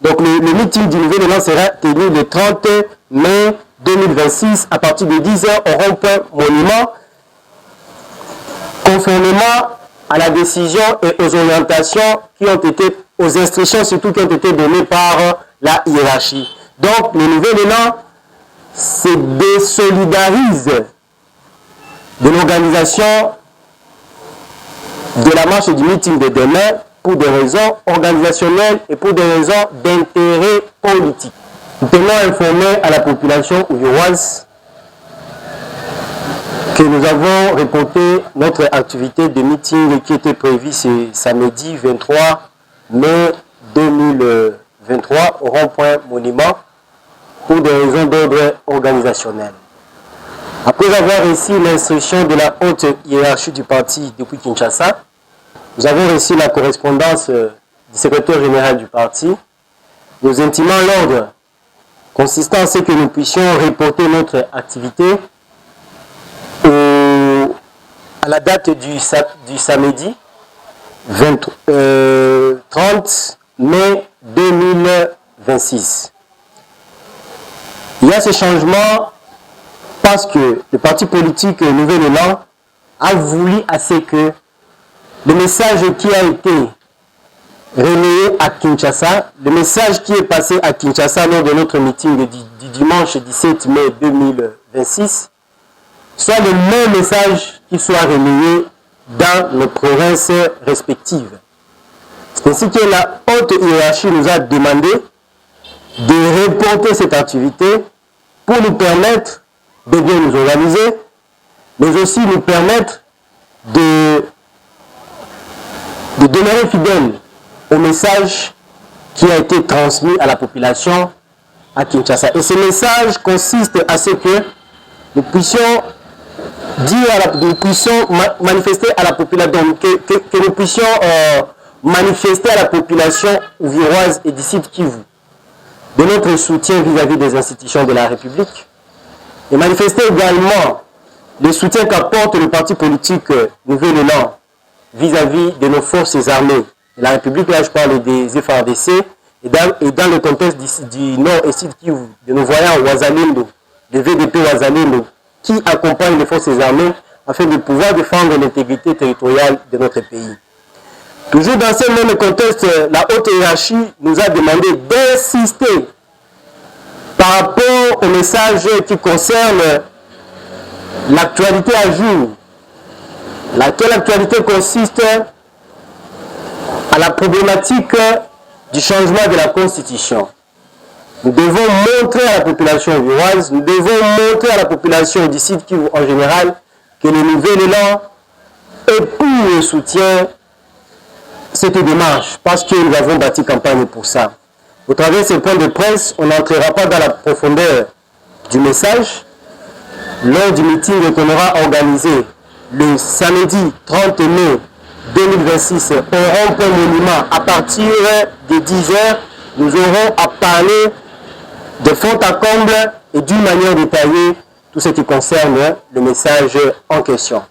Donc le meeting du Nouvel Élan sera tenu le 30 mai 2026 à partir de 10h au rond-point Monument, conformément à la décision et aux orientations qui ont été, aux instructions surtout qui ont été données par la hiérarchie. Donc le Nouvel Élan se désolidarise de l'organisation de la marche et du meeting de demain pour des raisons organisationnelles et pour des raisons d'intérêt politique. Nous tenons à informer à la population ouïghoise que nous avons reporté notre activité de meeting qui était prévue ce samedi 23 mai 2023 au rond-point Monument pour des raisons d'ordre organisationnel. Après avoir reçu l'instruction de la haute hiérarchie du parti depuis Kinshasa, nous avons reçu la correspondance du secrétaire général du parti, nous intimant l'ordre consistant à ce que nous puissions reporter notre activité à la date du samedi 30 mai 2026. Il y a ce changement parce que le parti politique Nouvel Élan a voulu à ce que le message qui a été relayé à Kinshasa, le message qui est passé à Kinshasa lors de notre meeting du dimanche 17 mai 2026, soit le même message qui soit relayé dans nos provinces respectives. C'est ainsi que la haute hiérarchie nous a demandé de reporter cette activité pour nous permettre de bien nous organiser, mais aussi nous permettre de demeurer fidèles au message qui a été transmis à la population à Kinshasa. Et ce message consiste à ce que nous puissions manifester à la population, que nous puissions manifester à la population ouïghoise et d'ici Kivu de notre soutien vis-à-vis des institutions de la République et manifester également le soutien qu'apporte le parti politique Nouvel Élan vis-à-vis de nos forces armées de la République. Là, je parle des FARDC et dans le contexte du Nord et Sud Kivu, de nos voyants Ouazalendo, des VDP Ouazalendo, qui accompagnent les forces armées afin de pouvoir défendre l'intégrité territoriale de notre pays. Toujours dans ce même contexte, la haute hiérarchie nous a demandé d'insister par rapport au message qui concerne l'actualité à jour. Laquelle actualité consiste à la problématique du changement de la Constitution. Nous devons montrer à la population ouïghoise, nous devons montrer à la population du Sud Kivu en général que le Nouvel Élan est pour le soutien cette démarche, parce que nous avons bâti campagne pour ça. Au travers de ces points de presse, on n'entrera pas dans la profondeur du message. Lors du meeting qu'on aura organisé le samedi 30 mai 2026 au rond-point Monument, à partir de 10h, nous aurons à parler de fond à comble et d'une manière détaillée tout ce qui concerne le message en question.